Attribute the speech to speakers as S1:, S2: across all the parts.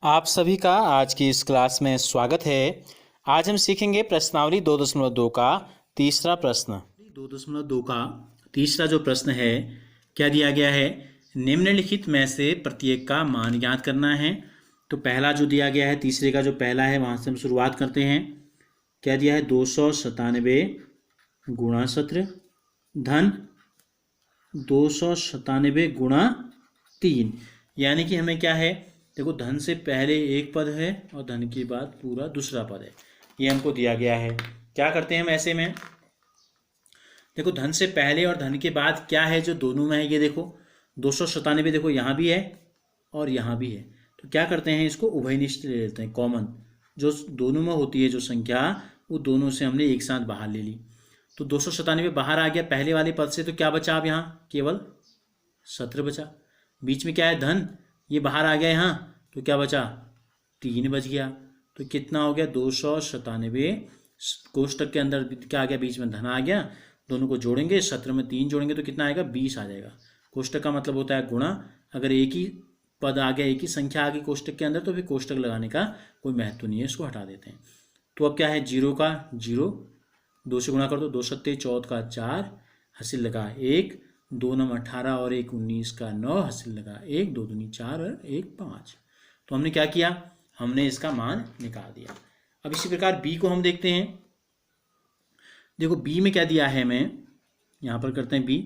S1: आप सभी का आज की इस क्लास में स्वागत है। आज हम सीखेंगे प्रश्नावली 2.2 का तीसरा प्रश्न। 2.2 का तीसरा जो प्रश्न है, क्या दिया गया है? निम्नलिखित में से प्रत्येक का मान ज्ञात करना है। तो पहला जो दिया गया है, तीसरे का जो पहला है वहाँ से हम शुरुआत करते हैं। क्या दिया है? 297 गुणा 17 धन 297 गुणा 3। यानी कि हमें क्या है, देखो धन से पहले एक पद है और धन के बाद पूरा दूसरा पद है, ये हमको दिया गया है। क्या करते हैं हम ऐसे में? देखो धन से पहले और धन के बाद क्या है जो दोनों में है, ये देखो 297 देखो यहाँ भी है और यहाँ भी है। तो क्या करते हैं, इसको उभयनिष्ठ ले लेते हैं, कॉमन जो दोनों में होती है जो संख्या, वो दोनों से हमने एक साथ बाहर ले ली। तो 297 बाहर आ गया पहले वाले पद से, तो क्या बचा अब यहाँ? केवल 17 बचा। बीच में क्या है? धन, ये बाहर आ गया यहाँ, तो क्या बचा? 3 बच गया। तो कितना हो गया? 297 कोष्टक के अंदर क्या आ गया? बीच में धन आ गया। दोनों को जोड़ेंगे, 17 में 3 जोड़ेंगे तो कितना आएगा? 20 आ जाएगा। कोष्टक का मतलब होता है गुणा। अगर एक ही पद आ गया, एक ही संख्या आ गई कोष्टक के अंदर, तो फिर कोष्टक लगाने का कोई महत्व नहीं है, इसको हटा देते हैं। तो अब क्या है? 0 का 0, 2 से गुणा कर दो, 2 सत्ते 14 का 4, हासिल लगा 1, 2 नम 18 और 1 19 का 9, हासिल लगा 1, 2 दूनी 4 और 1 5। तो हमने क्या किया? हमने इसका मान निकाल दिया। अब इसी प्रकार बी को हम देखते हैं। देखो बी में क्या दिया है हमें, यहाँ पर करते हैं बी,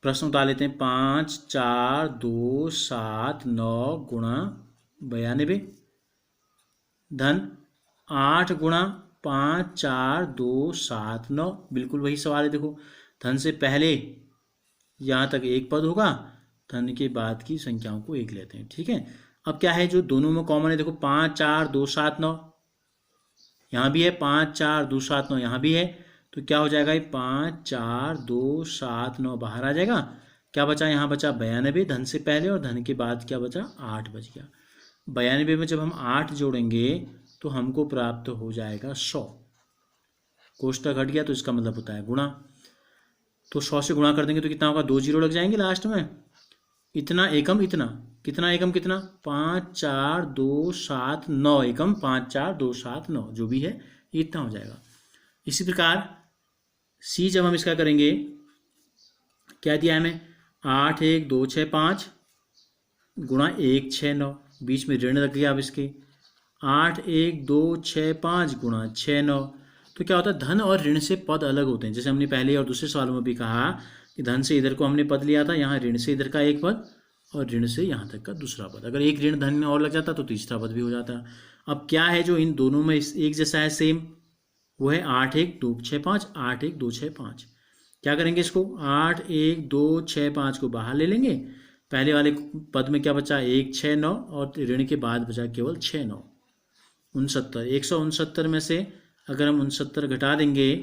S1: प्रश्न उतार लेते हैं। 5 4 2 7 9 गुणा 92 धन 8 गुणा 5 4 2 7 9। बिल्कुल वही सवाल है। देखो धन से पहले यहाँ तक एक पद होगा, धन के बाद की संख्याओं को एक लेते हैं, ठीक है। अब क्या है जो दोनों में कॉमन है? देखो 5 4 2 7 9 यहाँ भी है, 5 4 2 7 9 यहाँ भी है। तो क्या हो जाएगा? 5 4 2 7 9 बाहर आ जाएगा। क्या बचा? यहाँ बचा 92 धन से पहले, और धन के बाद क्या बचा? 8 बच गया। 92 में जब हम 8 जोड़ेंगे तो हमको प्राप्त हो जाएगा 100। कोष्टक हट गया तो इसका मतलब होता है गुणा। तो 100 से गुणा कर देंगे तो कितना होगा? 2 जीरो लग जाएंगे लास्ट में। इतना एकम इतना, कितना एकम कितना? 5 4 2 7 9 एकम 5 4 2 7 9, जो भी है इतना हो जाएगा। इसी प्रकार सी जब हम इसका करेंगे, क्या दिया है हमें? 8 1 2 6 5 गुणा 1 6 9, बीच में ऋण लग गया। अब इसके 8 1 2 6 5 गुणा 6 9। तो क्या होता है? धन और ऋण से पद अलग होते हैं। जैसे हमने पहले और दूसरे सवालों में भी कहा कि धन से इधर को हमने पद लिया था, यहाँ ऋण से इधर का एक पद और ऋण से यहाँ तक का दूसरा पद। अगर एक ऋण धन में और लग जाता तो तीसरा पद भी हो जाता। अब क्या है जो इन दोनों में एक जैसा है सेम, वो है 8 1 2 6 5 8 1 2 6 5। क्या करेंगे इसको? 8 1 2 6 5 को बाहर ले लेंगे। पहले वाले पद में क्या बचा? 1 6 9 और ऋण के बाद बचा केवल 6 9, 69। 169 में से अगर हम 69 घटा देंगे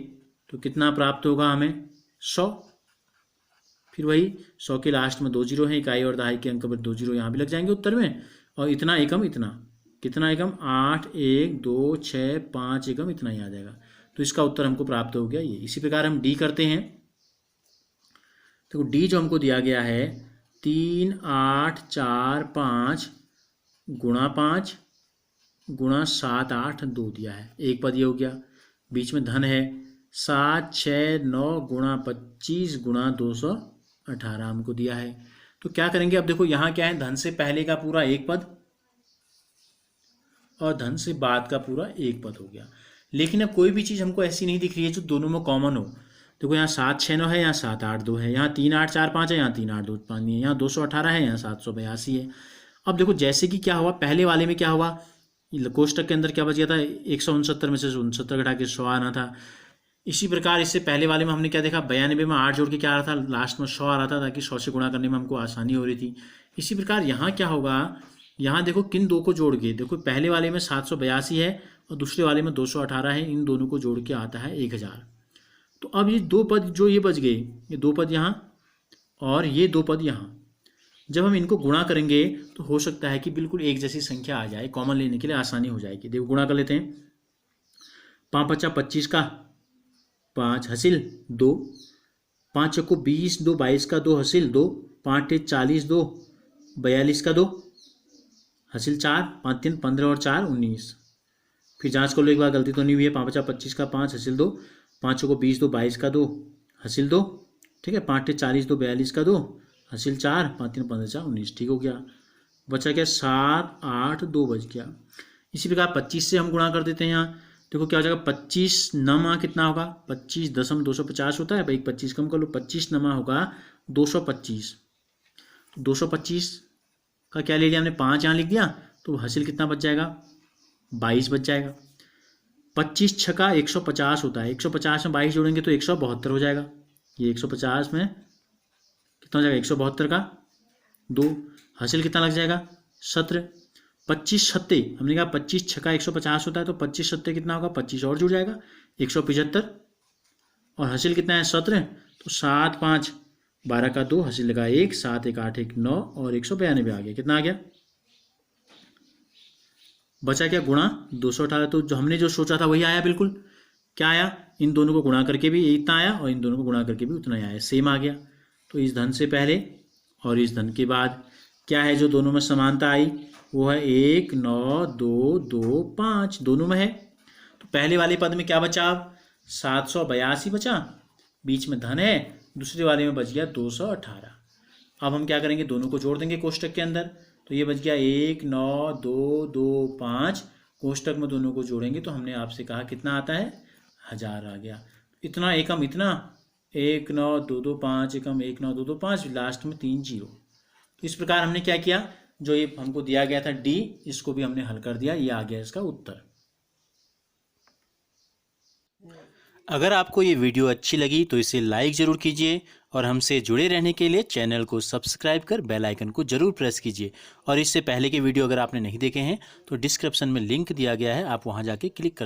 S1: तो कितना प्राप्त होगा हमें? 100। फिर वही 100 के लास्ट में 2 जीरो हैं, इकाई और दहाई के अंक पर 2 जीरो यहाँ भी लग जाएंगे उत्तर में। और इतना एकम इतना, कितना एकम? 8 1 2 6 5 एकम इतना ही आ जाएगा। तो इसका उत्तर हमको प्राप्त हो गया ये। इसी प्रकार हम डी करते हैं। तो डी जो हमको दिया गया है, 3 8 4 5 गुणा 5 गुणा 7 8 2 दिया है। एक पद ये हो गया, बीच में धन है। 7 6 9 गुणा 25 गुणा 218 हमको दिया है। तो क्या करेंगे? अब देखो यहाँ क्या है, धन से पहले का पूरा एक पद और धन से बाद का पूरा एक पद हो गया। लेकिन अब कोई भी चीज़ हमको ऐसी नहीं दिख रही है जो दोनों में कॉमन हो। देखो यहाँ 7 6 9 है, यहाँ 7 8 2 है, यहाँ 3 8 4 5 है, यहाँ 3 8 2 5 नहीं है, यहाँ 218 है, यहाँ 782 है। अब देखो जैसे कि क्या हुआ, पहले वाले में क्या हुआ, कोष्टक के अंदर क्या बच गया था? 169 में से 69 घटा के 100 आना था। इसी प्रकार इससे पहले वाले में हमने क्या देखा? 92 में 8 जोड़ के क्या आ रहा था? लास्ट में 100 आ रहा था, ताकि 100 से गुणा करने में हमको आसानी हो रही थी। इसी प्रकार यहाँ क्या होगा, यहाँ देखो किन दो को जोड़ के, देखो पहले वाले में 782 है और दूसरे वाले में 218 है, इन दोनों को जोड़ के आता है 1000। तो अब ये दो पद जो ये बच गए, ये दो पद यहाँ और ये दो पद यहाँ, जब हम इनको गुणा करेंगे तो हो सकता है कि बिल्कुल एक जैसी संख्या आ जाए, कॉमन लेने के लिए आसानी हो जाएगी। देखो गुणा कर लेते हैं। 5 5 25 का 5 हासिल 2, 5 चक्को 20 2 22 का 2 हासिल 2, 5 40 2 42 का 2, हासिल 4, 5 3 15 और 4 19। फिर जांच कर लो एक बार, गलती तो नहीं हुई है। 5 5 25 का 5 हासिल 2, 5 को 20 2 22 का 2 हासिल 2, ठीक है। 5 40 2 42 का 2 हासिल 4, 5 3 15 4 19, ठीक हो गया। बचा क्या 7 8 2 बच गया। इसी प्रकार 25 से हम गुणा कर देते हैं यहाँ। देखो क्या हो जाएगा, 25 नमा कितना होगा, 25.250 होता है भाई, 25 कम कर लो, 25 नमा होगा 225। 225 का क्या ले लिया हमने, 5 यहाँ लिख दिया, तो हासिल कितना बच जाएगा, 22 बच जाएगा। 25 छका 150 होता है, 150 में 22 जोड़ेंगे तो 172 हो जाएगा। ये 150 में कितना हो जाएगा, 172 का 2, हासिल कितना लग जाएगा 17। 25 सत्ते हमने कहा 25 छका 150 होता है, तो 25 सत्ते कितना होगा, 25 और जुड़ जाएगा 175, और हासिल कितना है 17, तो 7 5 12 का 2 हासिल लगा 1, 7 1 8 1 9 और 192 आ गया। कितना आ गया, बचा क्या गुणा 218। तो जो हमने जो सोचा था वही आया बिल्कुल। क्या आया, इन दोनों को गुणा करके भी इतना आया और इन दोनों को गुणा करके भी उतना ही आया, सेम आ गया। तो इस धन से पहले और इस धन के बाद क्या है जो दोनों में समानता आई, वो है 1 9 2 2 5, दोनों में है। तो पहले वाले पद में क्या बचा, अब 782 बचा, बीच में धन है, दूसरे वाले में बच गया 218। अब हम क्या करेंगे, दोनों को जोड़ देंगे कोष्टक के अंदर। तो ये बच गया 1 9 2 2 5, कोष्टक में दोनों को जोड़ेंगे तो हमने आपसे कहा कितना आता है, 1000 आ गया। इतना एकम इतना 1 9 2 2 5 एकम 1 9 2 2 5, लास्ट में 3 0। तो इस प्रकार हमने क्या किया, जो ये हमको दिया गया था डी, इसको भी हमने हल कर दिया, ये आ गया इसका उत्तर। अगर आपको ये वीडियो अच्छी लगी तो इसे लाइक ज़रूर कीजिए और हमसे जुड़े रहने के लिए चैनल को सब्सक्राइब कर बेल आइकन को ज़रूर प्रेस कीजिए। और इससे पहले के वीडियो अगर आपने नहीं देखे हैं तो डिस्क्रिप्शन में लिंक दिया गया है, आप वहां जाके क्लिक कर सकते हैं।